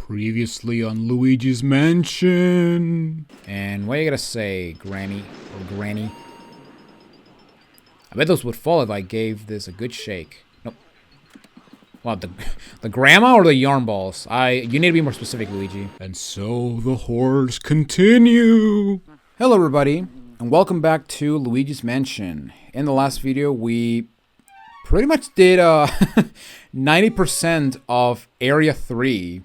Previously on Luigi's Mansion. And what are you gonna say, Granny or Granny? I bet those would fall if I gave this a good shake. Nope. What, the grandma or the yarn balls? You need to be more specific, Luigi. And so the horrors continue. Hello everybody, and welcome back to Luigi's Mansion. In the last video, we pretty much did 90% of Area 3.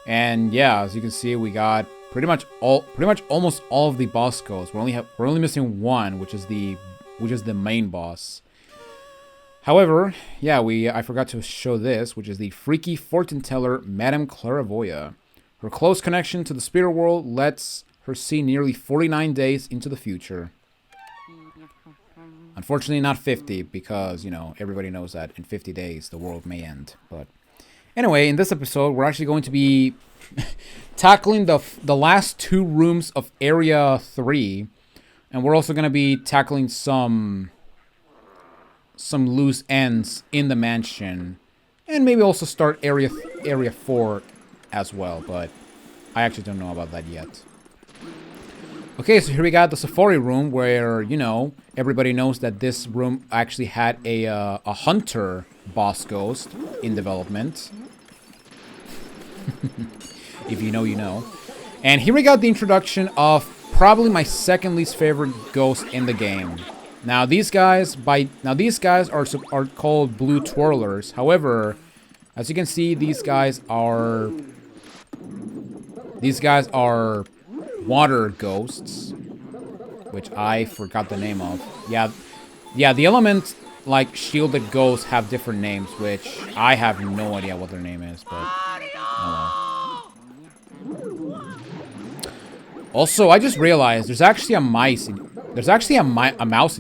And yeah, as you can see, we got pretty much almost all of the boss goals. We're only missing one, which is the main boss. However, yeah, I forgot to show this, which is the freaky fortune teller, Madame Clairvoyant. Her close connection to the spirit world lets her see nearly 49 days into the future. Unfortunately, not 50, because, you know, everybody knows that in 50 days the world may end. But anyway, in this episode, we're actually going to be tackling the last two rooms of Area 3. And we're also going to be tackling some loose ends in the mansion. And maybe also start Area 4 as well. But I actually don't know about that yet. Okay, so here we got the safari room where, you know, everybody knows that this room actually had a hunter boss ghost in development. If you know, you know. And here we got the introduction of probably my second least favorite ghost in the game. Now these guys are called blue twirlers. However, as you can see, these guys are water ghosts, which I forgot the name of. Yeah, the element like shielded ghosts have different names, which I have no idea what their name is, but oh well. Also, I just realized there's actually a mouse in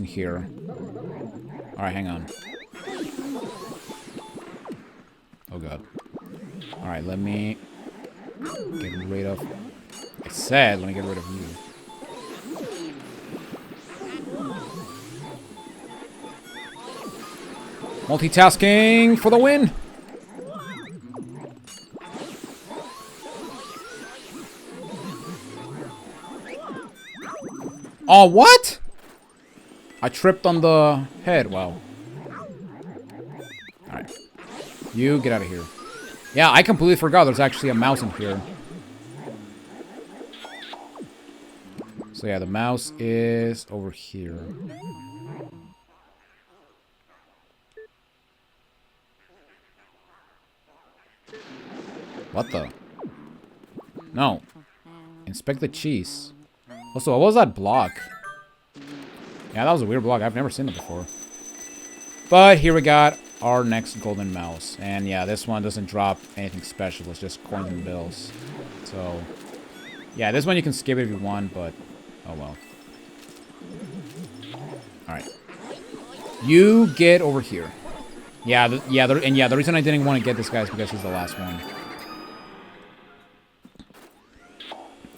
here. All right, hang on. Oh god. All right, let me get rid of. I said, let me get rid of you. Multitasking for the win. Oh, what? I tripped on the head. Wow. Alright. You get out of here. Yeah, I completely forgot there's actually a mouse in here. So yeah, the mouse is over here. What the? No. Inspect the cheese. Also, what was that block? Yeah, that was a weird block. I've never seen it before. But here we got our next golden mouse. And yeah, this one doesn't drop anything special. It's just coins and bills. So, yeah, this one you can skip it if you want, but oh well. Alright. You get over here. The reason I didn't want to get this guy is because he's the last one.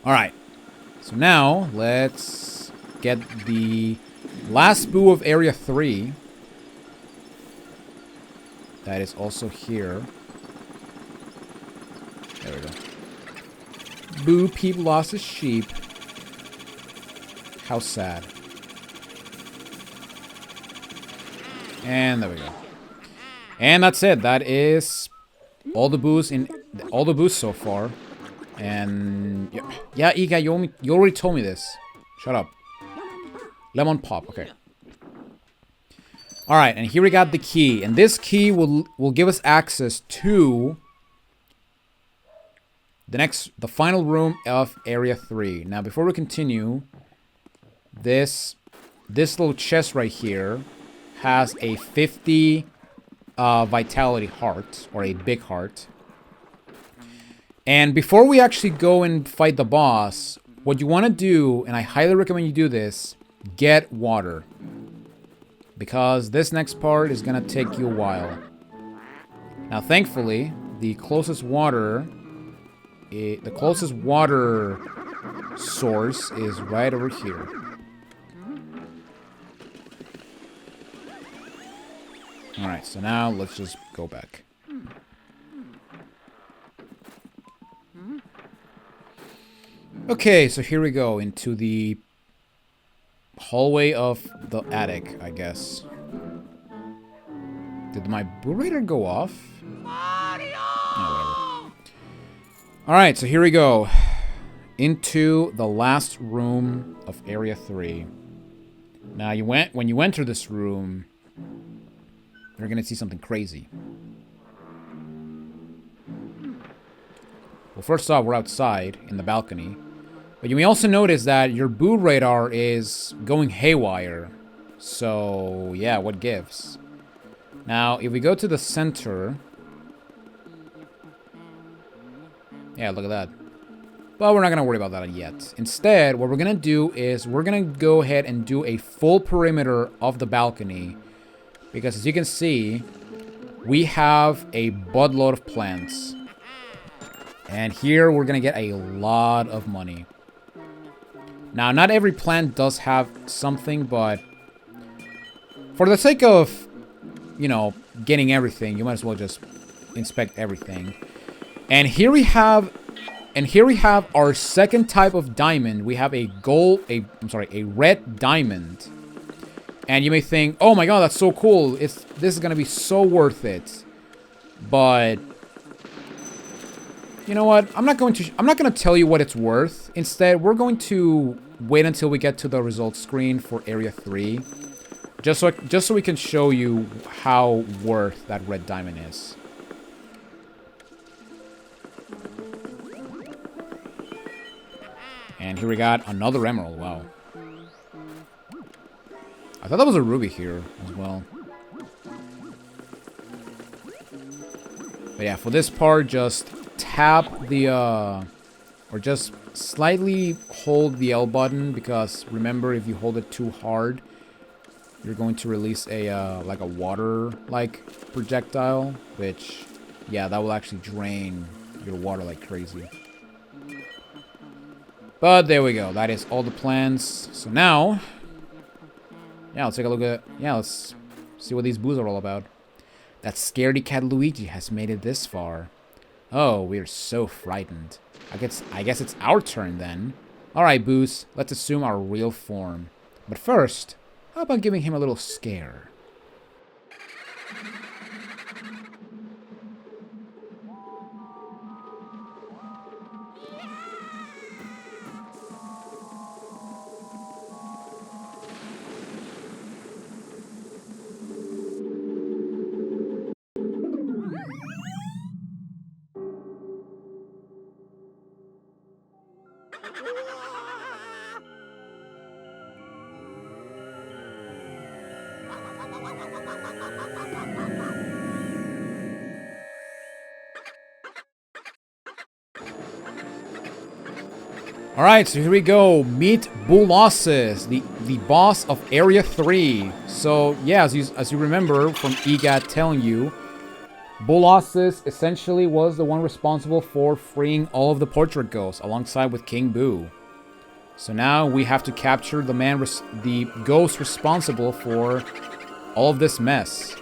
Alright. So now, let's get the last boo of Area 3. That is also here. There we go. Boo Peep lost his sheep. How sad. And there we go. And that's it. That is all the boos so far. And yeah, Iga, you already told me this. Shut up. Lemon pop. Okay. All right, and here we got the key, and this key will give us access to the final room of Area 3. Now, before we continue, this little chest right here has a 50 vitality heart, or a big heart. And before we actually go and fight the boss, what you want to do, and I highly recommend you do this, get water. Because this next part is going to take you a while. Now, thankfully, the closest water source is right over here. Alright, so now let's just go back. Okay, so here we go into the hallway of the attic, I guess. Did my Boo radar go off? Oh, whatever. Alright, so here we go. Into the last room of Area 3. Now, when you enter this room, you're gonna see something crazy. Well, first off, we're outside in the balcony. But you may also notice that your Boo radar is going haywire. So, yeah, what gives? Now, if we go to the center... Yeah, look at that. But we're not going to worry about that yet. Instead, what we're going to do is we're going to go ahead and do a full perimeter of the balcony. Because as you can see, we have a buttload of plants. And here we're going to get a lot of money. Now, not every plant does have something, but for the sake of, you know, getting everything, you might as well just inspect everything. And here we have our second type of diamond. We have a red diamond. And you may think, "Oh my god, that's so cool. This is going to be so worth it." But you know what? I'm not going to tell you what it's worth. Instead, we're going to wait until we get to the results screen for Area 3. Just so we can show you how worth that red diamond is. And here we got another emerald. Wow. I thought that was a ruby here as well. But yeah, for this part, just tap the, or just slightly hold the L button, because remember, if you hold it too hard, you're going to release a, like a water-like projectile, which, yeah, that will actually drain your water like crazy. But there we go. That is all the plans. So now, yeah, let's take a look at, yeah, let's see what these boos are all about. That scaredy cat Luigi has made it this far. Oh, we're so frightened. I guess it's our turn then. Alright, boos, let's assume our real form. But first, how about giving him a little scare? Alright, so here we go. Meet BOOlossal, the boss of Area 3. So, yeah, as you remember from EGAT telling you, BOOlossal essentially was the one responsible for freeing all of the portrait ghosts alongside with King Boo. So now we have to capture the ghost responsible for all of this mess.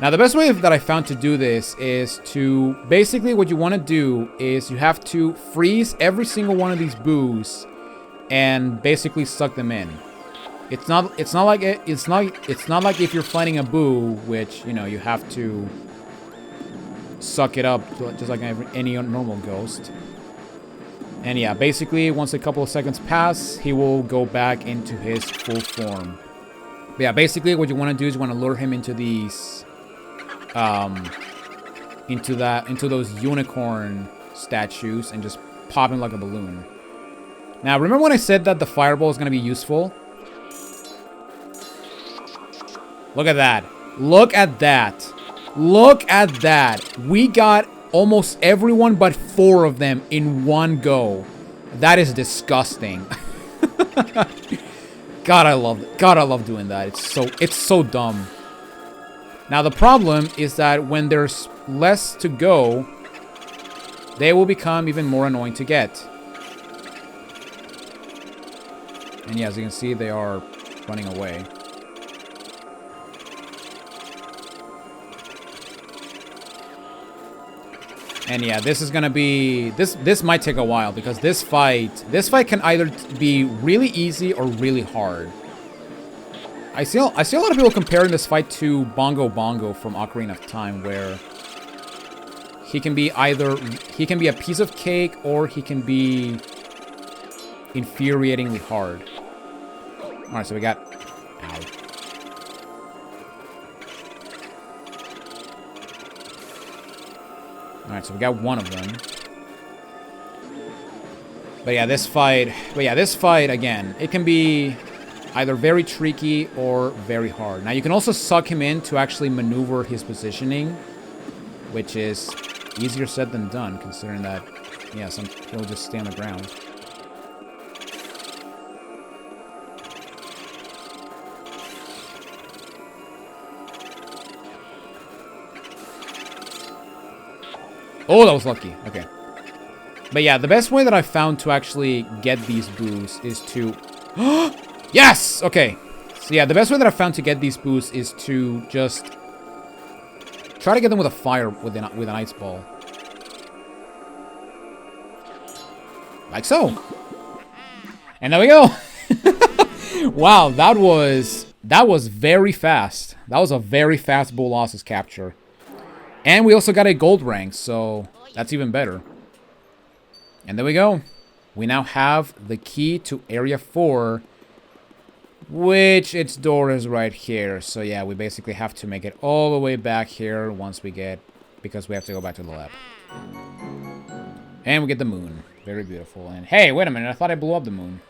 Now, the best way that I found to do this is to, basically what you want to do is you have to freeze every single one of these boos and basically suck them in. It's not like if you're fighting a boo, which, you know, you have to suck it up just like any normal ghost. And yeah, basically once a couple of seconds pass, he will go back into his full form. But yeah, basically what you want to do is you want to lure him into these into those unicorn statues and just pop him like a balloon. Now, remember when I said that the fireball is going to be useful? Look at that. Look at that. Look at that. We got almost everyone but 4 of them in one go. That is disgusting. God, I love doing that. It's so dumb. Now, the problem is that when there's less to go, they will become even more annoying to get. And yeah, as you can see, they are running away. And yeah, this is gonna be this might take a while because this fight can either be really easy or really hard. I see a lot of people comparing this fight to Bongo Bongo from Ocarina of Time, where he can be a piece of cake or he can be infuriatingly hard. All right, so we got. Ow. Alright, so we got one of them. But yeah, this fight, again, it can be either very tricky or very hard. Now, you can also suck him in to actually maneuver his positioning, which is easier said than done, considering that, yeah, some people just stay on the ground. Oh, that was lucky. Okay. But yeah, the best way that I found to actually get these boos is to... Yes! Okay. So yeah, the best way that I found to get these boos is to just... try to get them with a fire, with an ice ball. Like so. And there we go. Wow, that was very fast. That was a very fast BOOlossal's capture. And we also got a gold rank, so that's even better. And there we go. We now have the key to Area 4, which its door is right here. So yeah, we basically have to make it all the way back here once we get... because we have to go back to the lab. And we get the moon. Very beautiful. And hey, wait a minute. I thought I blew up the moon.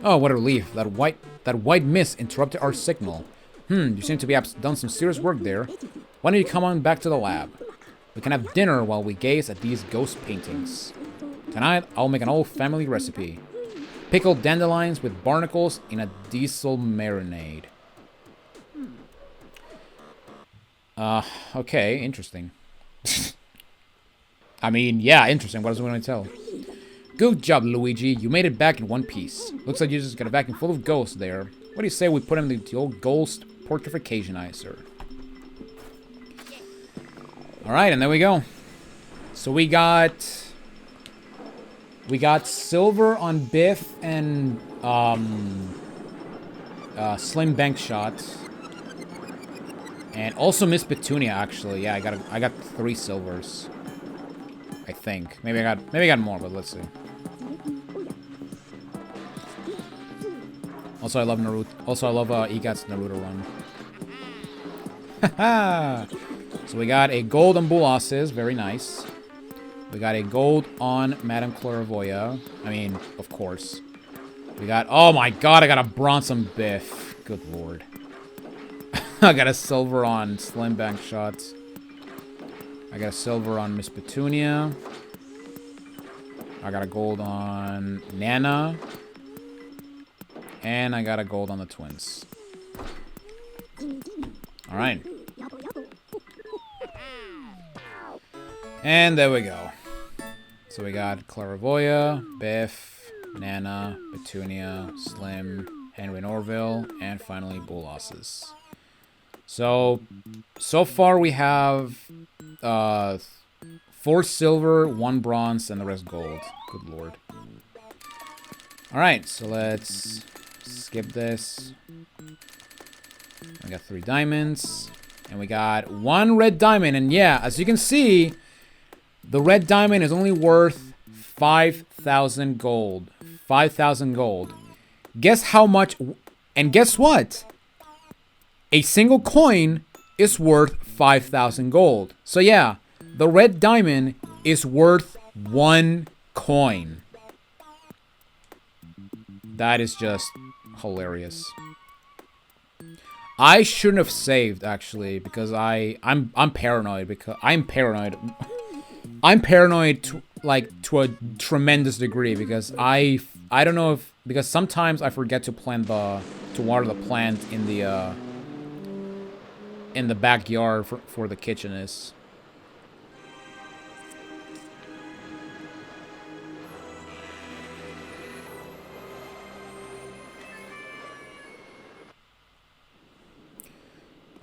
Oh, what a relief. That white mist interrupted our signal. You seem to be done some serious work there. Why don't you come on back to the lab? We can have dinner while we gaze at these ghost paintings. Tonight, I'll make an old family recipe. Pickled dandelions with barnacles in a diesel marinade. Okay, interesting. I mean, yeah, interesting. What else do we want to tell? Good job, Luigi. You made it back in one piece. Looks like you just got a vacuum full of ghosts there. What do you say we put him in the old ghost portrificationizer? Alright, and there we go. So we got silver on Biff and Slim Bank Shot. And also Miss Petunia, actually. Yeah, I got 3 silvers. I think. Maybe I got more, but let's see. Also, I love Naruto. Also, I love Igat's Naruto run. Haha! So we got a gold on BOOlossal's, very nice. We got a gold on Madame Clairvoya. I mean, of course. We got, oh my god, I got a bronze on Biff. Good lord. I got a silver on Slim Bank Shots. I got a silver on Miss Petunia. I got a gold on Nana. And I got a gold on the twins. Alright. And there we go. So we got Clairvoya, Biff, Nana, Petunia, Slim, Henry Norville, and finally BOOlossal's. So far we have 4 silver, 1 bronze, and the rest gold. Good lord. Alright, so let's skip this. We got 3 diamonds. And we got 1 red diamond. And yeah, as you can see, the red diamond is only worth 5,000 gold. 5,000 gold. Guess how much... And guess what? A single coin is worth 5,000 gold. So yeah, the red diamond is worth 1 coin. That is just hilarious. I shouldn't have saved, actually, because I'm paranoid. Because I'm paranoid. I'm paranoid to a tremendous degree, because I don't know if, because sometimes I forget to water the plant in the backyard for the kitchen is.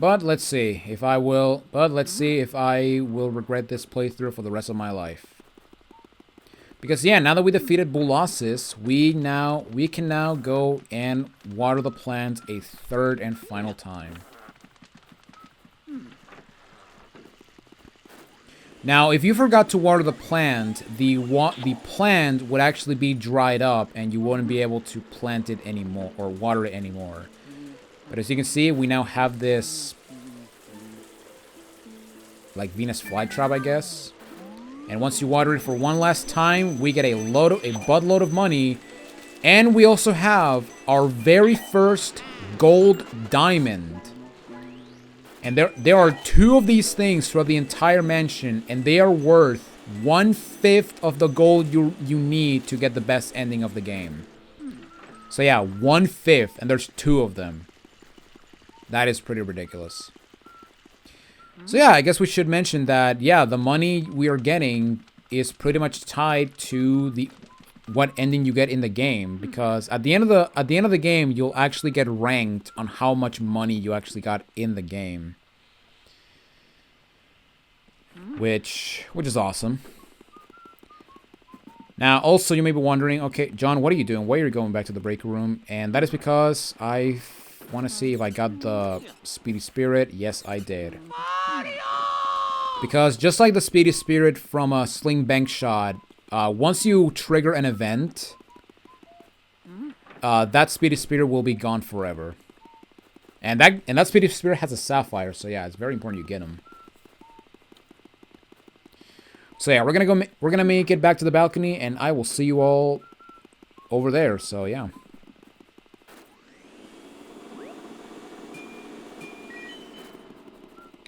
But let's see if I will. But let's see if I will regret this playthrough for the rest of my life. Because yeah, now that we defeated BOOlossis, we can now go and water the plants a third and final time. Now, if you forgot to water the plant, the plant would actually be dried up, and you wouldn't be able to plant it anymore or water it anymore. But as you can see, we now have this like Venus flytrap, I guess. And once you water it for one last time, we get a buttload of money, and we also have our very first gold diamond. And there are 2 of these things throughout the entire mansion, and they are worth 1/5 of the gold you need to get the best ending of the game. So yeah, 1/5, and there's 2 of them. That is pretty ridiculous. So yeah, I guess we should mention that, yeah, the money we are getting is pretty much tied to what ending you get in the game, because at the end of the game, you'll actually get ranked on how much money you actually got in the game. Which is awesome. Now, also, you may be wondering, okay, John, what are you doing? Why are you going back to the breaker room? And that is because I want to see if I got the Speedy Spirit. Yes, I did. Because just like the Speedy Spirit from a Sling Bank Shot, once you trigger an event, that Speedy Spirit will be gone forever. And that Speedy Spirit has a Sapphire, so yeah, it's very important you get him. So yeah, we're gonna make it back to the balcony, and I will see you all over there. So yeah.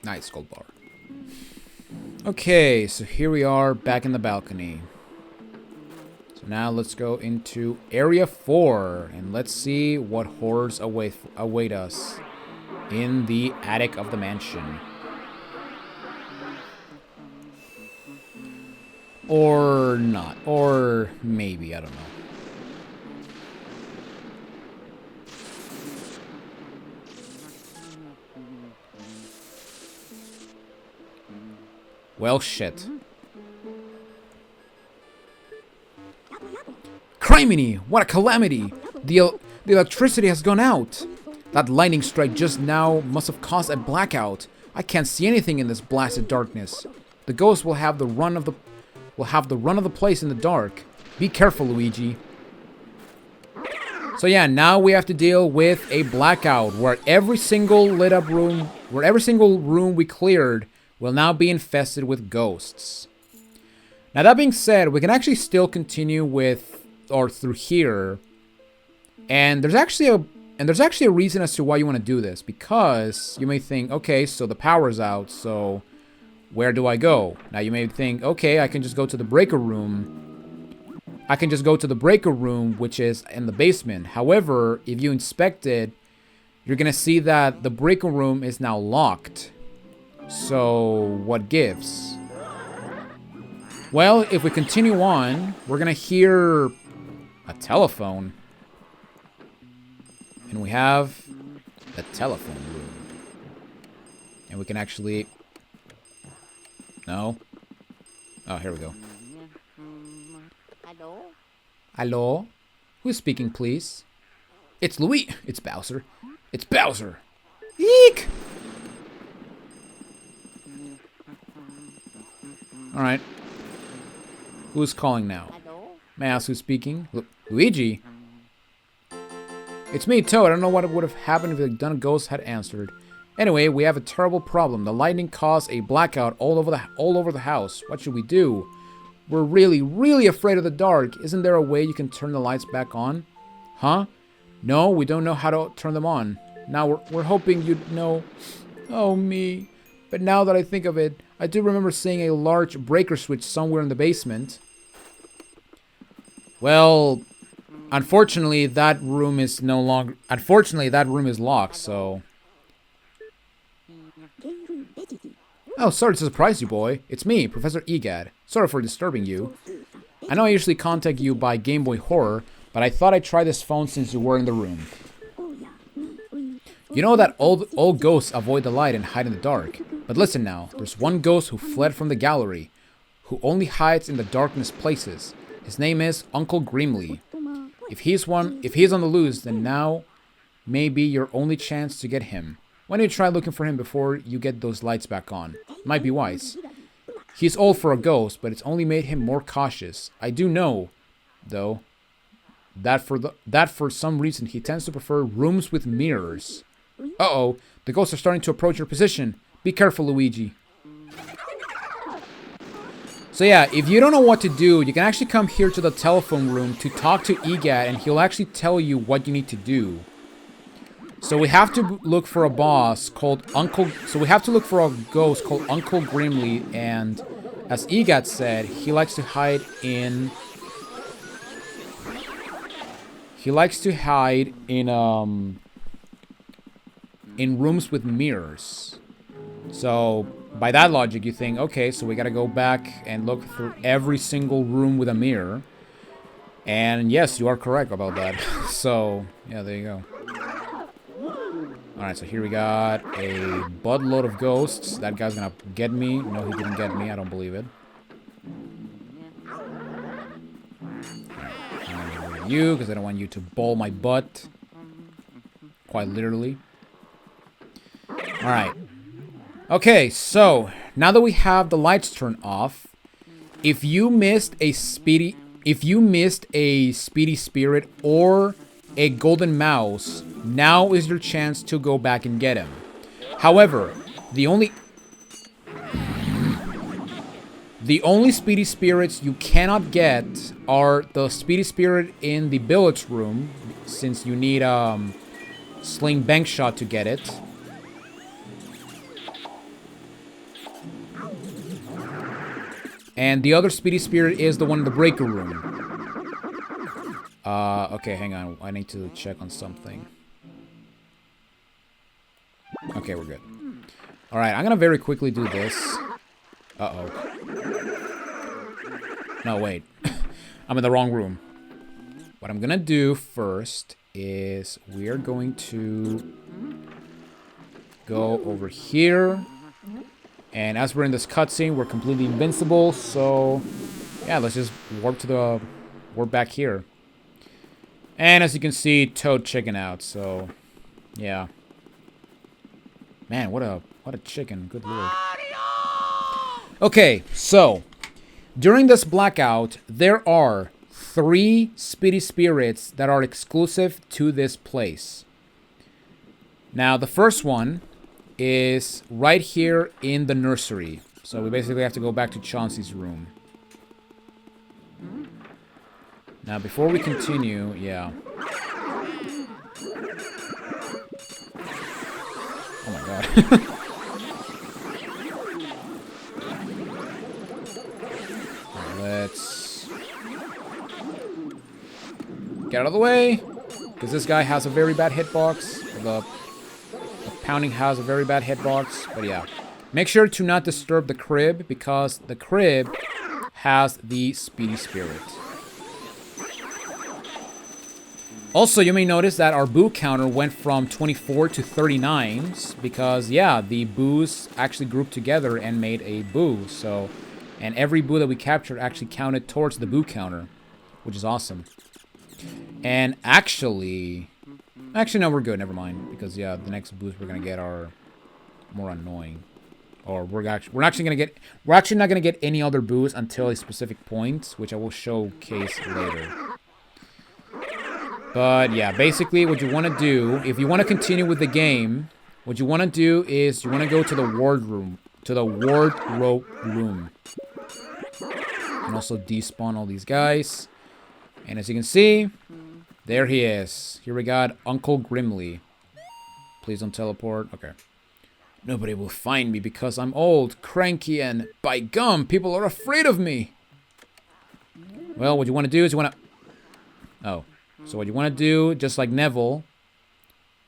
Nice gold bar. Okay, so here we are back in the balcony. So now let's go into area 4, and let's see what horrors await us in the attic of the mansion. Or not. Or maybe, I don't know. Well, shit. Criminy! What a calamity! The electricity has gone out! That lightning strike just now must have caused a blackout. I can't see anything in this blasted darkness. The ghost will have the run of the place in the dark. Be careful, Luigi. So yeah, now we have to deal with a blackout where every single room we cleared will now be infested with ghosts. Now that being said, we can actually still continue through here. And there's actually a reason as to why you want to do this, because you may think, okay, so the power's out, so where do I go? Now you may think, okay, I can just go to the breaker room. Which is in the basement. However, if you inspect it, you're gonna see that the breaker room is now locked. So what gives? Well, if we continue on, we're gonna hear a telephone. And we have the telephone room. And we can actually... No. Oh, here we go. Hello? Hello? Who's speaking, please? It's Luigi. It's Bowser. It's Bowser. Eek! Alright. Who's calling now? Hello? May I ask who's speaking? Luigi? It's me, Toad. I don't know what would have happened if the Dun Ghost had answered. Anyway, we have a terrible problem. The lightning caused a blackout all over the house. What should we do? We're really, really afraid of the dark. Isn't there a way you can turn the lights back on? Huh? No, we don't know how to turn them on. Now we're hoping you'd know. Oh, me. But now that I think of it, I do remember seeing a large breaker switch somewhere in the basement. Well, unfortunately, that room is locked, so... Oh, sorry to surprise you, boy. It's me, Professor Egad. Sorry for disturbing you. I know I usually contact you by Game Boy Horror, but I thought I'd try this phone since you were in the room. You know that all ghosts avoid the light and hide in the dark. But listen now, there's one ghost who fled from the gallery, who only hides in the darkest places. His name is Uncle Grimly. If he's on the loose, then now may be your only chance to get him. Why don't you try looking for him before you get those lights back on? Might be wise. He's old for a ghost, but it's only made him more cautious. I do know, though, that for some reason he tends to prefer rooms with mirrors. Uh-oh, the ghosts are starting to approach your position. Be careful, Luigi. So yeah, if you don't know what to do, you can actually come here to the telephone room to talk to EGAT, and he'll actually tell you what you need to do. So we have to look for a boss called we have to look for a ghost called Uncle Grimly, and as EGAT said, he likes to hide in rooms with mirrors. So by that logic, you think, okay, so we gotta go back and look through every single room with a mirror. And yes, you are correct about that. So yeah, there you go. Alright, so here we got a buttload of ghosts. That guy's gonna get me. No, he didn't get me. I don't believe it. Alright, you, because I don't want you to ball my butt. Quite literally. Alright. Okay, so now that we have the lights turned off, if you missed a speedy spirit or a golden mouse, now is your chance to go back and get him. However, the only speedy spirits you cannot get are the speedy spirit in the billiards room, since you need sling bank shot to get it. And the other speedy spirit is the one in the breaker room. Okay, hang on. I need to check on something. Okay, we're good. Alright, I'm gonna very quickly do this. Uh-oh. No, wait. I'm in the wrong room. What I'm gonna do first is we're going to go over here. And as we're in this cutscene, we're completely invincible, so yeah, let's just warp back here. And as you can see, Toad chicken out, so yeah. Man, what a chicken, good lord. Okay, so during this blackout, there are 3 speedy spirits that are exclusive to this place. Now, the first one is right here in the nursery. So we basically have to go back to Chauncey's room. Now, before we continue, yeah. Oh my god. Right, let's get out of the way, because this guy has a very bad hitbox. The pounding has a very bad hitbox, but yeah. Make sure to not disturb the crib, because the crib has the speedy spirit. Also, you may notice that our boo counter went from 24 to 39, because, yeah, the boos actually grouped together and made a boo. So, and every boo that we captured actually counted towards the boo counter, which is awesome. And actually, no, we're good. Never mind, because yeah, the next boos we're gonna get are more annoying. Or we're actually not gonna get any other boos until a specific point, which I will showcase later. But yeah, basically what you want to do, if you want to continue with the game, what you want to do is you want to go to the wardrobe room. And also despawn all these guys. And as you can see, there he is. Here we got Uncle Grimly. Please don't teleport. Okay. Nobody will find me because I'm old, cranky, and by gum, people are afraid of me. Well, what you want to do is you want to... Oh. So what you want to do, just like Neville,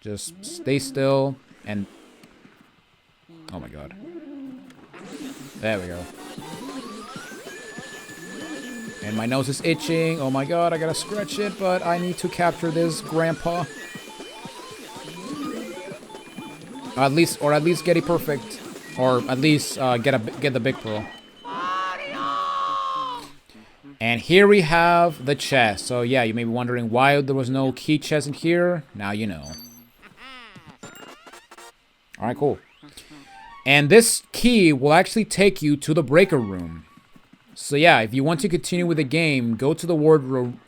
just stay still and... Oh my god. There we go. And my nose is itching. Oh my god, I gotta scratch it, but I need to capture this grandpa. Or at least get a perfect, or at least get the big pearl. And here we have the chest. So yeah, you may be wondering why there was no key chest in here. Now you know. All right, cool. And this key will actually take you to the breaker room. So yeah, if you want to continue with the game, go to the wardrobe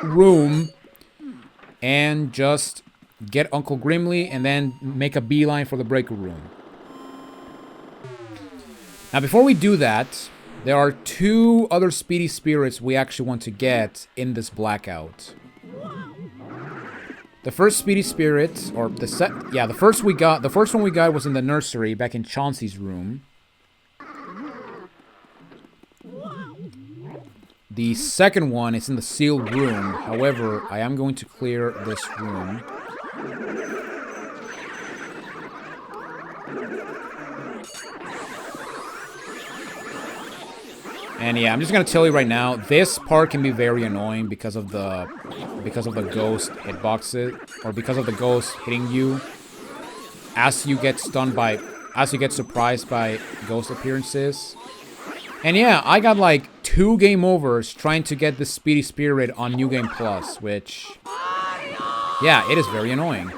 room and just get Uncle Grimly and then make a beeline for the breaker room. Now before we do that, there are 2 other speedy spirits we actually want to get in this blackout. The first speedy spirit, or the first one we got was in the nursery back in Chauncey's room. The second one is in the sealed room. However, I am going to clear this room. And yeah, I'm just gonna tell you right now, this part can be very annoying because of the ghost hitboxes, or because of the ghost hitting you as you get surprised by ghost appearances. And yeah, I got like 2 game overs trying to get the Speedy Spirit on New Game Plus, which, yeah, it is very annoying.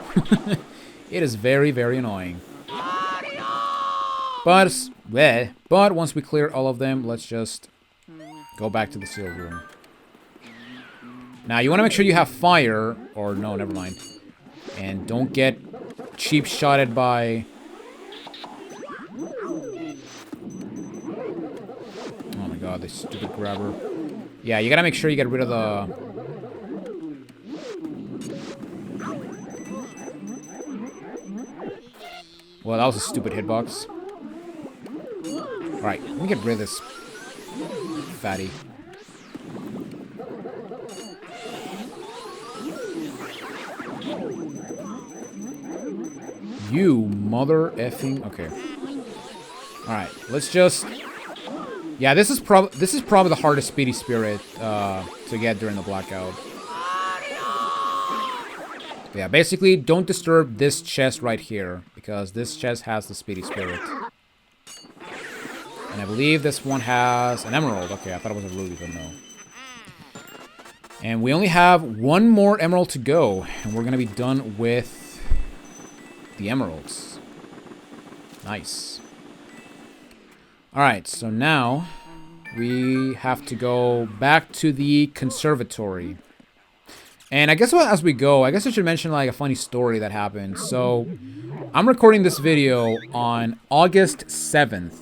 It is very, very annoying. But once we clear all of them, let's just go back to the sealed room. Now, you want to make sure you have fire, or no, never mind. And don't get cheap shotted by... Oh my god, this stupid grabber. Yeah, you gotta make sure you get rid of the... Well, that was a stupid hitbox. Alright, let me get rid of this fatty. You mother effing... Okay. Alright, let's just... Yeah, this is probably the hardest Speedy Spirit to get during the blackout. But yeah, basically, don't disturb this chest right here, because this chest has the Speedy Spirit. And I believe this one has an emerald. Okay, I thought it was a ruby, but no. And we only have 1 more emerald to go, and we're gonna be done with the emeralds. Nice. Alright, so now we have to go back to the conservatory. And I guess as we go, I guess I should mention like a funny story that happened. So, I'm recording this video on August 7th.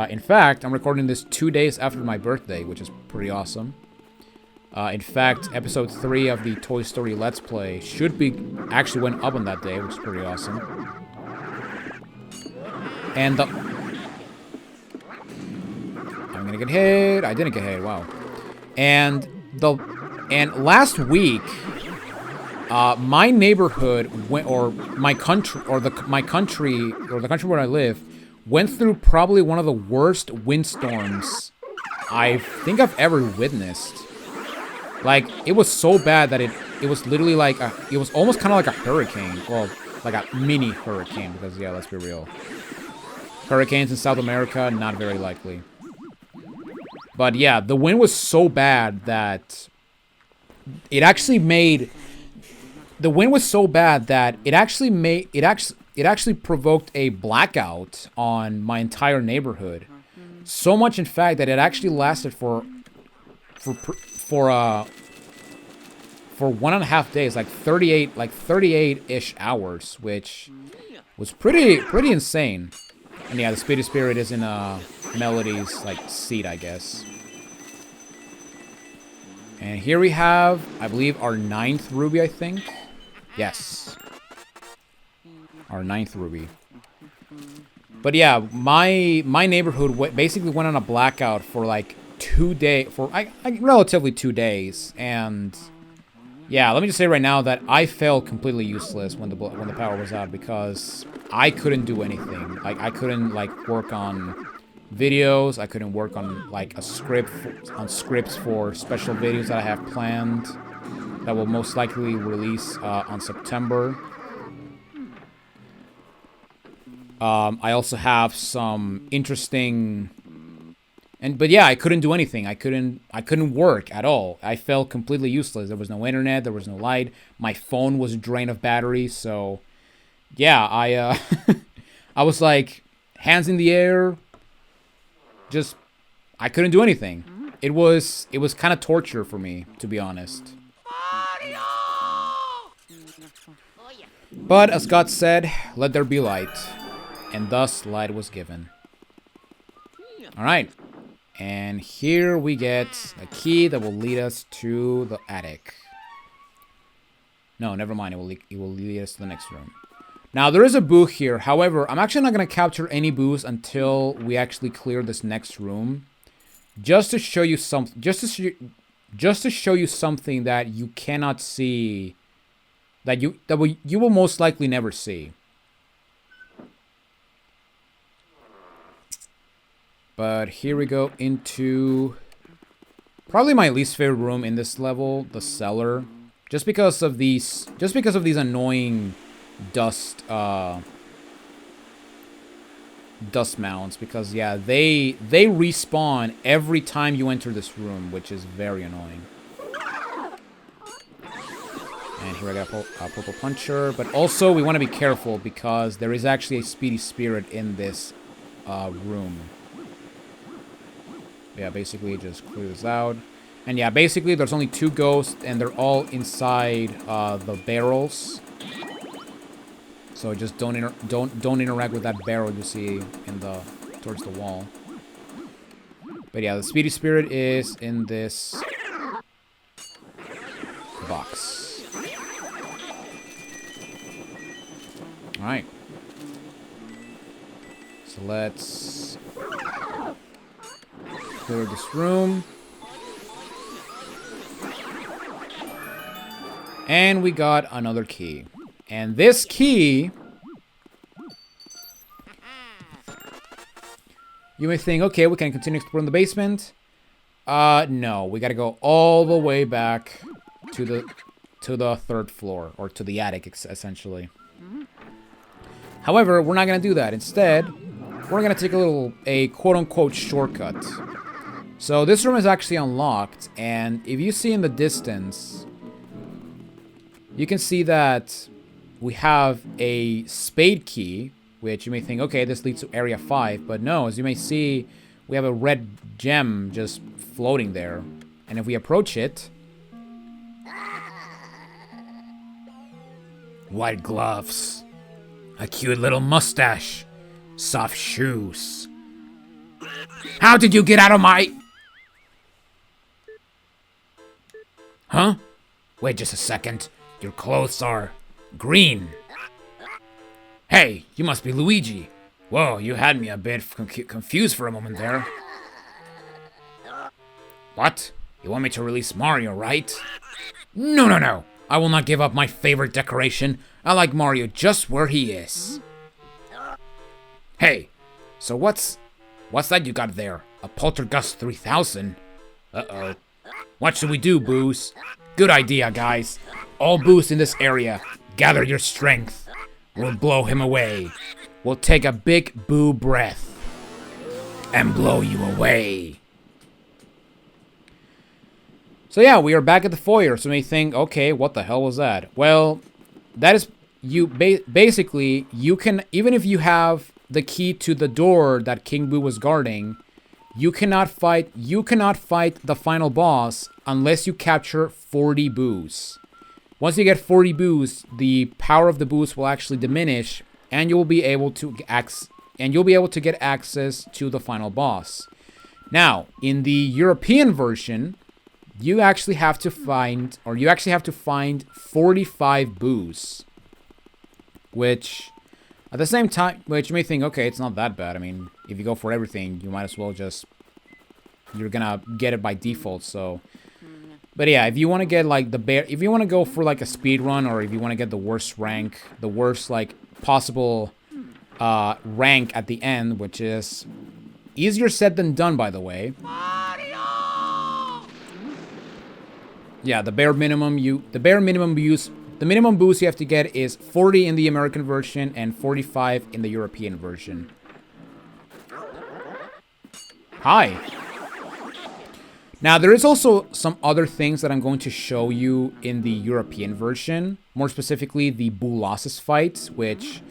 In fact, I'm recording this 2 days after my birthday, which is pretty awesome. In fact, episode 3 of the Toy Story Let's Play actually went up on that day, which is pretty awesome. And I'm gonna get hit. I didn't get hit. Wow. And last week, my neighborhood the country where I live went through probably one of the worst windstorms I think I've ever witnessed. Like, it was so bad that it was literally like it was almost kind of like a hurricane. Well, like a mini hurricane, because yeah, let's be real. Hurricanes in South America, not very likely. But yeah, the wind was so bad that it actually provoked a blackout on my entire neighborhood. So much, in fact, that it actually lasted for 1.5 days, like 38-ish hours, which was pretty insane. And yeah, the Speedy Spirit is in Melody's like seat, I guess. And here we have, I believe, our 9th ruby, I think. Yes. Our 9th ruby. But yeah, my neighborhood basically went on a blackout for like 2 days, relatively 2 days. And yeah, let me just say right now that I felt completely useless when the power was out, because I couldn't do anything. Like, I couldn't like work on videos. I couldn't work on like scripts for special videos that I have planned that will most likely release on September. I also have some interesting... But yeah, I couldn't do anything. I couldn't work at all. I felt completely useless. There was no internet. There was no light. My phone was drained of battery. So, yeah, I was like, hands in the air. Just, I couldn't do anything. It was kind of torture for me, to be honest. But as God said, let there be light. And thus light was given. Alright. And here we get a key that will lead us to the attic. No, never mind. It will lead us to the next room. Now, there is a boo here. However, I'm actually not going to capture any boos until we actually clear this next room. Just to show you something. Just to show you something that you cannot see. That you will most likely never see. But here we go into probably my least favorite room in this level, the cellar. Just because of these annoying dust mounts. Because yeah, they respawn every time you enter this room, which is very annoying. And here I got a purple puncher. But also we want to be careful because there is actually a speedy spirit in this room. Yeah, basically just clear this out. And yeah, basically there's only 2 ghosts and they're all inside the barrels. So just don't interact with that barrel you see in towards the wall. But yeah, the speedy spirit is in this box. All right. So let's clear this room. And we got another key. And this key... You may think, okay, we can continue exploring the basement. No, we gotta go all the way back to the 3rd floor. Or to the attic, essentially. However, we're not gonna do that. Instead, we're gonna take a quote-unquote shortcut. So this room is actually unlocked, and if you see in the distance, you can see that we have a spade key, which you may think, okay, this leads to area 5, but no, as you may see, we have a red gem just floating there. And if we approach it... White gloves, a cute little mustache, soft shoes. How did you get out of my... Huh? Wait just a second. Your clothes are green. Hey, you must be Luigi. Whoa, you had me a bit confused for a moment there. What? You want me to release Mario, right? No, no, no. I will not give up my favorite decoration. I like Mario just where he is. Hey, so what's that you got there? A Poltergust 3000? Uh-oh. What should we do, boos? Good idea, guys. All boos in this area, gather your strength. We'll blow him away. We'll take a big boo breath and blow you away. So yeah, we are back at the foyer. So you may think, okay, what the hell was that? Well, that is basically you can, even if you have the key to the door that King Boo was guarding, you cannot fight the final boss unless you capture 40 boos. Once you get 40 boos, the power of the boos will actually diminish, and you'll be able to get access to the final boss. Now, in the European version, you actually have to find 45 boos, which at the same time, which you may think, okay, it's not that bad. I mean, if you go for everything, you might as well you're gonna get it by default, so. But yeah, if you want to get like if you want to go for like a speed run, or if you want to get the worst rank, the worst like possible rank at the end, which is easier said than done, by the way. Mario! Yeah, the bare minimum the minimum boost you have to get is 40 in the American version and 45 in the European version. Hi. Now, there is also some other things that I'm going to show you in the European version. More specifically, the BOOlossal fight, which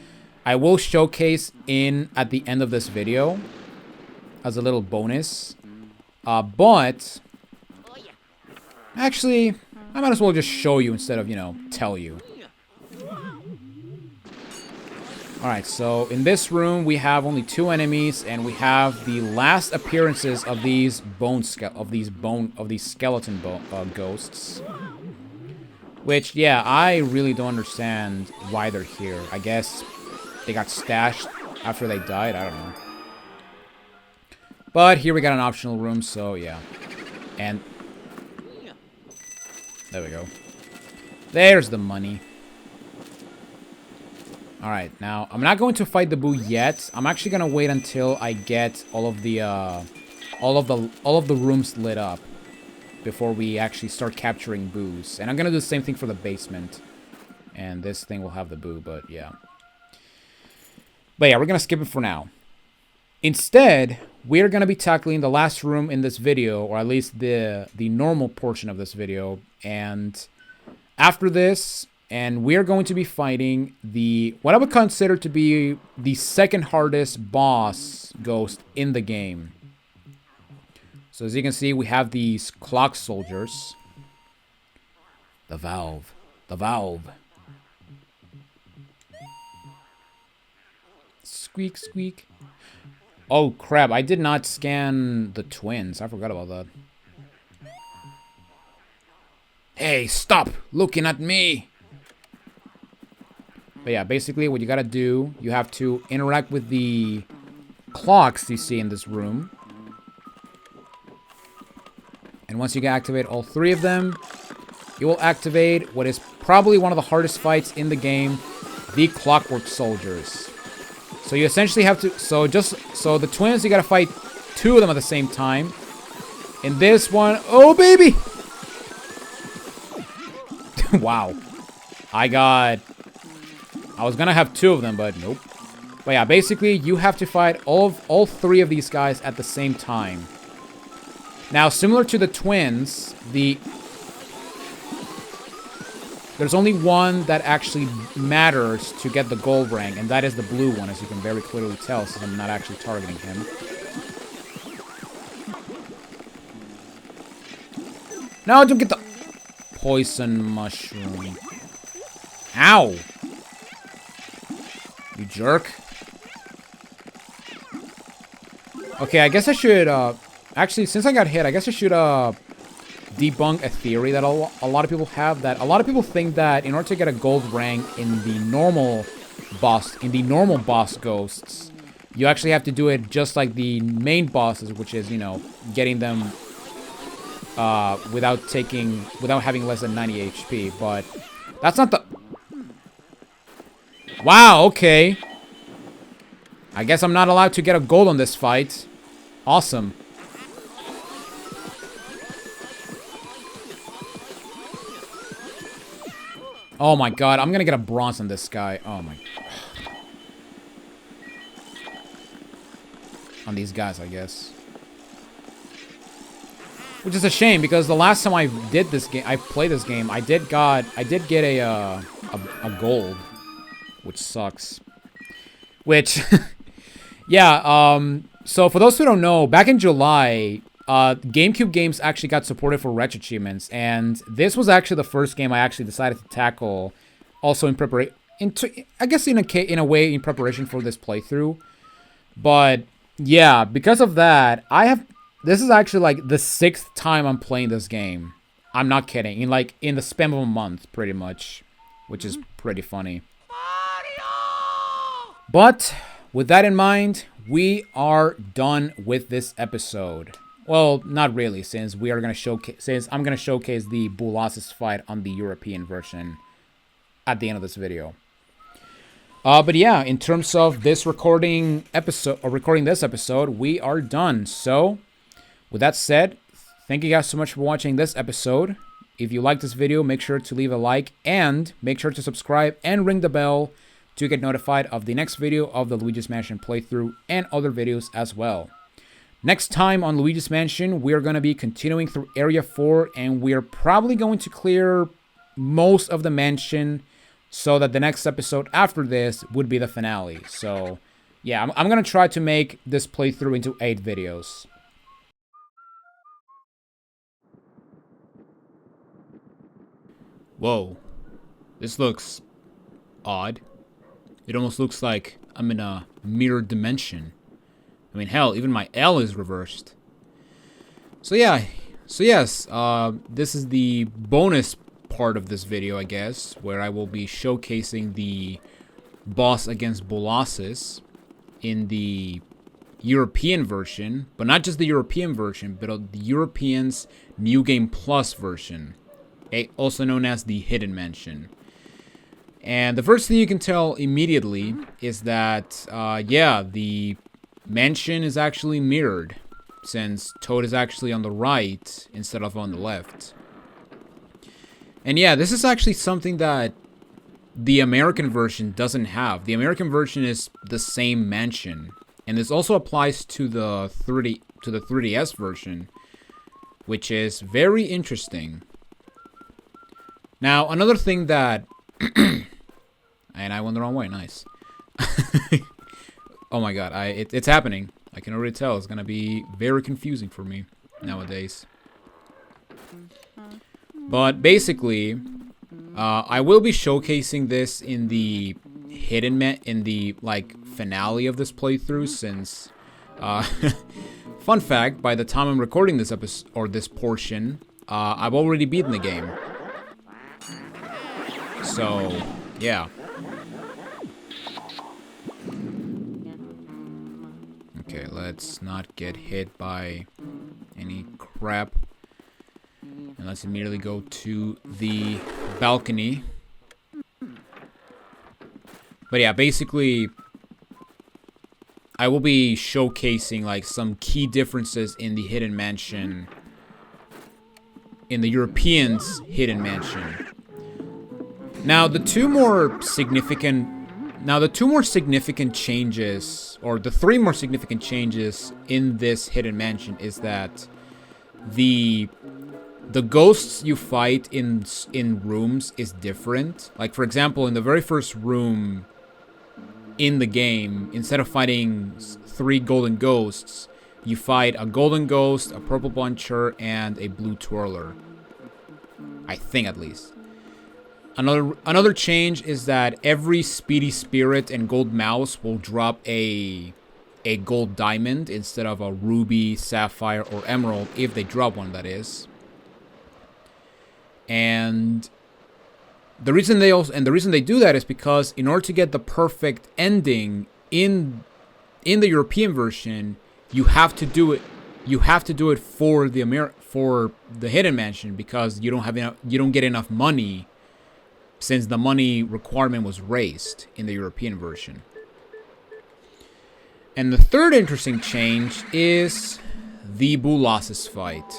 I will showcase at the end of this video as a little bonus. But actually, I might as well just show you instead of, tell you. Alright, so in this room we have only 2 enemies, and we have the last appearances of these skeleton ghosts. Which, yeah, I really don't understand why they're here. I guess they got stashed after they died, I don't know. But here we got an optional room, so yeah. And there we go. There's the money. Alright, now, I'm not going to fight the Boo yet. I'm actually gonna wait until I get all of the rooms lit up before we actually start capturing Boos. And I'm gonna do the same thing for the basement. And this thing will have the Boo, but yeah. But yeah, we're gonna skip it for now. Instead, we're gonna be tackling the last room in this video, or at least the normal portion of this video. And after this, and we're going to be fighting what I would consider to be the second hardest boss ghost in the game. So as you can see, we have these clock soldiers. The valve. The valve. Squeak, squeak. Oh, crap. I did not scan the twins. I forgot about that. Hey, stop looking at me. But yeah, basically what you gotta do, you have to interact with the clocks you see in this room. And once you activate all 3 of them, you will activate what is probably one of the hardest fights in the game, the Clockwork Soldiers. So you essentially have to, so the twins, you gotta fight 2 of them at the same time. In this one, oh baby! Wow. I was gonna have 2 of them, but nope. But yeah, basically, you have to fight all 3 of these guys at the same time. Now, similar to the twins, there's only one that actually matters to get the gold rank, and that is the blue one, as you can very clearly tell, since I'm not actually targeting him. No, don't get the poison mushroom. Ow! You jerk. Okay, I guess I should, actually, since I got hit, I guess I should, debunk a theory that a lot of people have, that a lot of people think that in order to get a gold rank in the normal boss ghosts, you actually have to do it just like the main bosses, which is, getting them, without having less than 90 HP, but that's not the... Wow, okay. I guess I'm not allowed to get a gold on this fight. Awesome. Oh my god, I'm gonna get a bronze on this guy. Oh my... On these guys, I guess. Which is a shame, because the last time I played this game, I did get a gold. Which sucks. Which, yeah, so for those who don't know, back in July, GameCube games actually got supported for Retro Achievements, and this was actually the first game I actually decided to tackle, also in preparation, I guess in a way in preparation for this playthrough. But, yeah, because of that, this is actually like the 6th time I'm playing this game. I'm not kidding, in the span of a month, pretty much, which is pretty funny. But with that in mind, we are done with this episode. Well, not really, since I'm gonna showcase the BOOlossal fight on the European version at the end of this video. But yeah, in terms of this recording this episode, we are done. So, with that said, thank you guys so much for watching this episode. if you like this video, make sure to leave a like and make sure to subscribe and ring the bell to get notified of the next video of the Luigi's Mansion playthrough and other videos as well. Next time on Luigi's Mansion, we're going to be continuing through Area 4, and we're probably going to clear most of the mansion so that the next episode after this would be the finale. So, yeah, I'm going to try to make this playthrough into 8 videos. Whoa, this looks odd. It almost looks like I'm in a mirror dimension. I mean, hell, even my L is reversed. So yeah, yes, this is the bonus part of this video, I guess, where I will be showcasing the boss against BOOlossal in the European version, but not just the European version, but the Europeans New Game Plus version, also known as the Hidden Mansion. And the first thing you can tell immediately is that, yeah, the mansion is actually mirrored, since Toad is actually on the right instead of on the left. And yeah, this is actually something that the American version doesn't have. The American version is the same mansion, and this also applies to the 3DS version, which is very interesting. Now, another thing that and I went the wrong way, nice. Oh my god, it's happening. I can already tell it's gonna be very confusing for me nowadays. But basically, I will be showcasing this in the finale of this playthrough, since fun fact, by the time I'm recording this episode or this portion, I've already beaten the game. So, yeah. Okay, let's not get hit by any crap. And let's immediately go to the balcony. But yeah, basically, I will be showcasing like some key differences in the Hidden Mansion, in the Europeans' Hidden Mansion. Now, the two more significant changes, or the 3 more significant changes in this Hidden Mansion, is that the ghosts you fight in rooms is different. Like, for example, in the very first room in the game, instead of fighting 3 golden ghosts, you fight a golden ghost, a purple buncher, and a blue twirler. I think, at least. Another change is that every Speedy Spirit and Gold Mouse will drop a gold diamond instead of a ruby, sapphire, or emerald, if they drop one, that is. And the reason they do that is because in order to get the perfect ending in the European version, you have to do it for the Hidden Mansion, because you don't get enough money, since the money requirement was raised in the European version. And the third interesting change is the BOOlossal fight.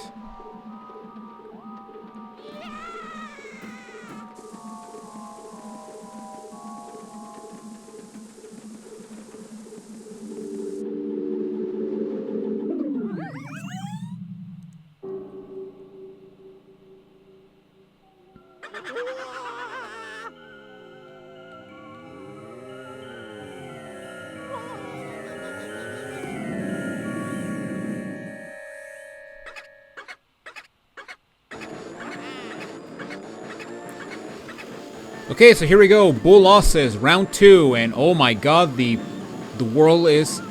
Okay, so here we go. BOOlossal, round 2, and oh my god, the world is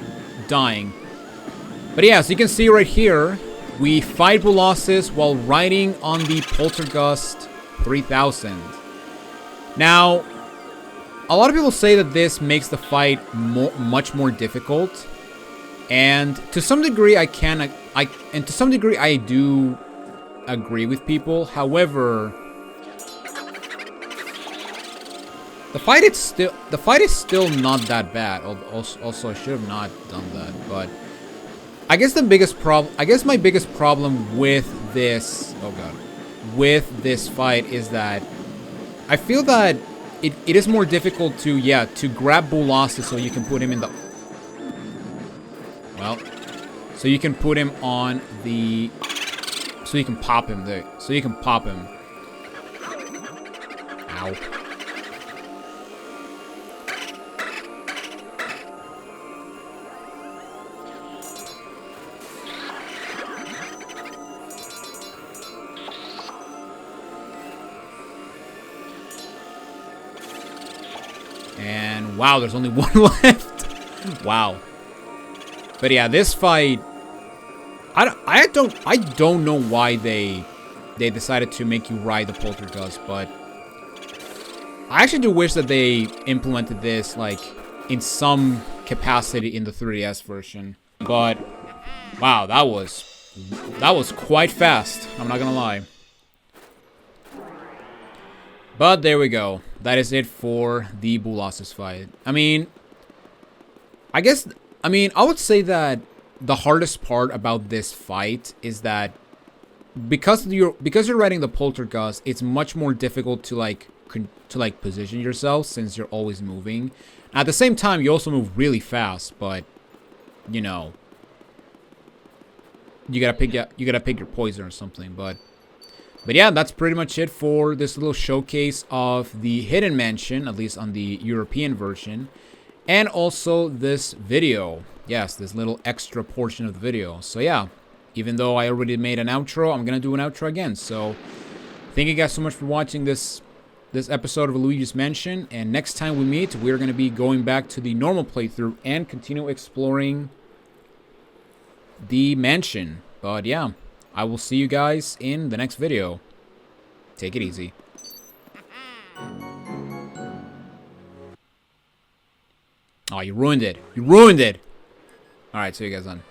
dying. But yeah, so you can see right here, we fight BOOlossal while riding on the Poltergust 3000. Now, a lot of people say that this makes the fight much more difficult, and to some degree I do agree with people. However, the fight is still not that bad. Also, I should have not done that. But I guess my biggest problem with this. Oh god. with this fight is that I feel that it is more difficult to, yeah, to grab BOOlossal so you can put him in the... Well, so you can put him on the... So you can pop him there. So you can pop him. Ow. And wow, there's only one left. Wow. But yeah, this fight, I don't know why they decided to make you ride the poltergust, but I actually do wish that they implemented this like in some capacity in the 3DS version. But wow, that was quite fast. I'm not gonna lie. But there we go. That is it for the BOOlossal fight. I mean, I would say that the hardest part about this fight is that because you're riding the poltergust, it's much more difficult to position yourself since you're always moving. At the same time, you also move really fast, but you know, you gotta pick your poison or something. But yeah, that's pretty much it for this little showcase of the Hidden Mansion, at least on the European version. And also this video. Yes, this little extra portion of the video. So yeah, even though I already made an outro, I'm going to do an outro again. So thank you guys so much for watching this episode of Luigi's Mansion. And next time we meet, we're going to be going back to the normal playthrough and continue exploring the mansion. But yeah, I will see you guys in the next video. Take it easy. Oh, you ruined it. You ruined it. All right, see you guys then.